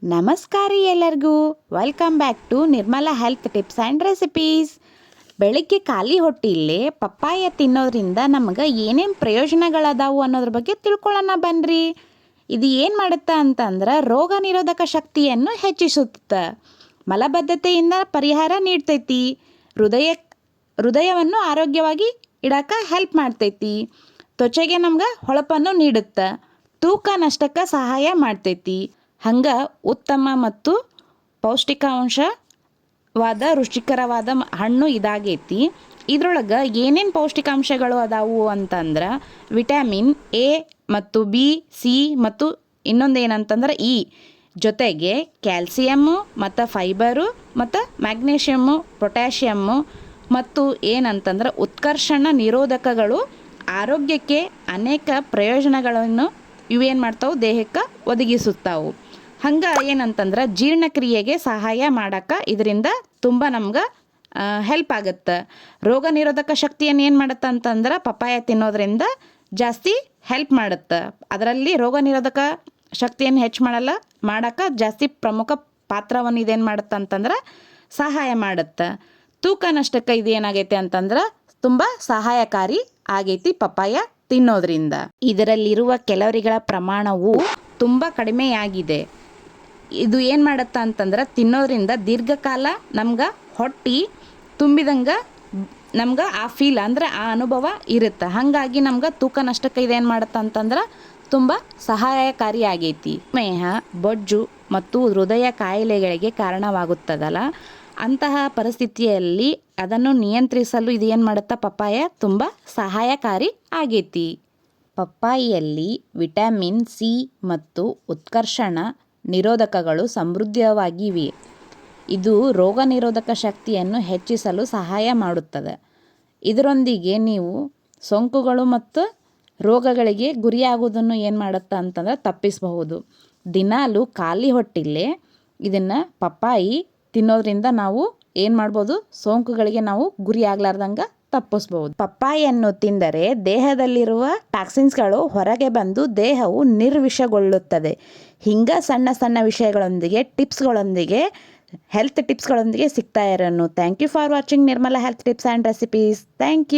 ನಮಸ್ಕಾರ ಎಲ್ಲರಿಗೂ welcome back to Nirmala health tips and recipes. ಬೆಳಿಗ್ಗೆ ಖಾಲಿ ಹೊಟ್ಟೆಯಲ್ಲಿ ಪಪ್ಪಾಯ ತಿನ್ನೋದ್ರಿಂದ ನಮಗೆ ಏನೇನು ಪ್ರಯೋಜನಗಳದಾವು ಅನ್ನೋದ್ರ ಬಗ್ಗೆ ತಿಳ್ಕೊಳ್ಳೋಣ ಬನ್ನಿರಿ. ಇದು ಏನು ಮಾಡುತ್ತೆ ಅಂತಂದ್ರೆ ರೋಗ ನಿರೋಧಕ ಶಕ್ತಿಯನ್ನು ಹೆಚ್ಚಿಸುತ್ತೆ, ಮಲಬದ್ಧತೆಯಿಂದ ಪರಿಹಾರ ನೀಡ್ತೈತಿ, ಹೃದಯವನ್ನು ಆರೋಗ್ಯವಾಗಿ ಇಡಕ್ಕೆ ಹೆಲ್ಪ್ ಮಾಡ್ತೈತಿ, ತ್ವಚೆಗೆ ನಮ್ಗೆ ಹೊಳಪನ್ನು ನೀಡುತ್ತೆ, ತೂಕ ನಷ್ಟಕ್ಕೆ ಸಹಾಯ ಮಾಡ್ತೈತಿ. ಹಂಗೆ ಉತ್ತಮ ಮತ್ತು ಪೌಷ್ಟಿಕಾಂಶವಾದ ರುಚಿಕರವಾದ ಹಣ್ಣು ಇದಾಗೈತಿ. ಇದ್ರೊಳಗೆ ಏನೇನು ಪೌಷ್ಟಿಕಾಂಶಗಳು ಅದಾವು ಅಂತಂದ್ರೆ ವಿಟಮಿನ್ ಎ ಮತ್ತು ಬಿ, ಸಿ ಮತ್ತು ಇನ್ನೊಂದು ಏನಂತಂದ್ರೆ ಇ, ಜೊತೆಗೆ ಕ್ಯಾಲ್ಸಿಯಮ್ಮು ಮತ್ತು ಫೈಬರು ಮತ್ತು ಮ್ಯಾಗ್ನೇಷಿಯಮ್ಮು, ಪೊಟ್ಯಾಷಿಯಮ್ಮು ಮತ್ತು ಏನಂತಂದ್ರೆ ಉತ್ಕರ್ಷಣ ನಿರೋಧಕಗಳು ಆರೋಗ್ಯಕ್ಕೆ ಅನೇಕ ಪ್ರಯೋಜನಗಳನ್ನು ಇವೇನು ಮಾಡ್ತಾವೆ, ದೇಹಕ್ಕೆ ಒದಗಿಸುತ್ತಾವು. ಹಂಗೆ ಏನಂತಂದ್ರೆ ಜೀರ್ಣಕ್ರಿಯೆಗೆ ಸಹಾಯ ಮಾಡೋಕ್ಕೆ ಇದರಿಂದ ತುಂಬ ನಮ್ಗೆ ಹೆಲ್ಪ್ ಆಗುತ್ತೆ. ರೋಗ ನಿರೋಧಕ ಶಕ್ತಿಯನ್ನು ಏನು ಮಾಡುತ್ತೆ ಅಂತಂದ್ರೆ ಪಪ್ಪಾಯ ತಿನ್ನೋದ್ರಿಂದ ಜಾಸ್ತಿ ಹೆಲ್ಪ್ ಮಾಡುತ್ತೆ. ಅದರಲ್ಲಿ ರೋಗ ನಿರೋಧಕ ಶಕ್ತಿಯನ್ನು ಹೆಚ್ಚು ಮಾಡೋಕ್ಕೆ ಜಾಸ್ತಿ ಪ್ರಮುಖ ಪಾತ್ರವನ್ನು ಇದೇನು ಮಾಡುತ್ತೆ ಅಂತಂದ್ರೆ ಸಹಾಯ ಮಾಡುತ್ತೆ. ತೂಕ ನಷ್ಟಕ್ಕೆ ಇದೇನಾಗೈತೆ ಅಂತಂದ್ರೆ ತುಂಬ ಸಹಾಯಕಾರಿ ಆಗೈತಿ ಪಪ್ಪಾಯ ತಿನ್ನೋದ್ರಿಂದ. ಇದರಲ್ಲಿರುವ ಕ್ಯಾಲೋರಿಗಳ ಪ್ರಮಾಣವು ತುಂಬ ಕಡಿಮೆಯಾಗಿದೆ. ಇದು ಏನು ಮಾಡುತ್ತೆ ಅಂತಂದ್ರೆ ತಿನ್ನೋದ್ರಿಂದ ದೀರ್ಘಕಾಲ ನಮ್ಗೆ ಹೊಟ್ಟೆ ತುಂಬಿದಂಗೆ ನಮ್ಗೆ ಆ ಫೀಲ್ ಅಂದರೆ ಆ ಅನುಭವ ಇರುತ್ತೆ. ಹಾಗಾಗಿ ನಮ್ಗೆ ತೂಕ ನಷ್ಟಕ್ಕೆ ಇದೇನು ಮಾಡುತ್ತೆ ಅಂತಂದ್ರೆ ತುಂಬ ಸಹಾಯಕಾರಿಯಾಗೈತಿ. ಮೇಹ, ಬೊಜ್ಜು ಮತ್ತು ಹೃದಯ ಕಾಯಿಲೆಗಳಿಗೆ ಕಾರಣವಾಗುತ್ತದಲ್ಲ, ಅಂತಹ ಪರಿಸ್ಥಿತಿಯಲ್ಲಿ ಅದನ್ನು ನಿಯಂತ್ರಿಸಲು ಇದೇನು ಮಾಡುತ್ತೆ, ಪಪ್ಪಾಯ ತುಂಬ ಸಹಾಯಕಾರಿ ಆಗೈತಿ. ಪಪ್ಪಾಯಿಯಲ್ಲಿ ವಿಟಮಿನ್ ಸಿ ಮತ್ತು ಉತ್ಕರ್ಷಣ ನಿರೋಧಕಗಳು ಸಮೃದ್ಧವಾಗಿವೆ. ಇದು ರೋಗ ನಿರೋಧಕ ಶಕ್ತಿಯನ್ನು ಹೆಚ್ಚಿಸಲು ಸಹಾಯ ಮಾಡುತ್ತದೆ. ಇದರೊಂದಿಗೆ ನೀವು ಸೋಂಕುಗಳು ಮತ್ತು ರೋಗಗಳಿಗೆ ಗುರಿಯಾಗುವುದನ್ನು ಏನು ಮಾಡುತ್ತೆ ಅಂತಂದ್ರೆ ತಪ್ಪಿಸಬಹುದು. ದಿನಾಲು ಖಾಲಿ ಹೊಟ್ಟೆಲೇ ಇದನ್ನು ಪಪ್ಪಾಯಿ ತಿನ್ನೋದ್ರಿಂದ ನಾವು ಏನು ಮಾಡ್ಬೋದು, ಸೋಂಕುಗಳಿಗೆ ನಾವು ಗುರಿ ಆಗ್ಲಾರ್ದಂಗೆ ತಪ್ಪಿಸ್ಬೋದು. ಪಪ್ಪಾಯನ್ನು ತಿಂದರೆ ದೇಹದಲ್ಲಿರುವ ಟಾಕ್ಸಿನ್ಸ್ಗಳು ಹೊರಗೆ ಬಂದು ದೇಹವು ನಿರ್ವಿಷಗೊಳ್ಳುತ್ತದೆ. ಹಿಂಗೆ ಸಣ್ಣ ಸಣ್ಣ ವಿಷಯಗಳೊಂದಿಗೆ ಹೆಲ್ತ್ ಟಿಪ್ಸ್ಗಳೊಂದಿಗೆ ಸಿಗ್ತಾ ಇರೋನು. Thank you for watching Nirmala health tips and recipes. Thank you.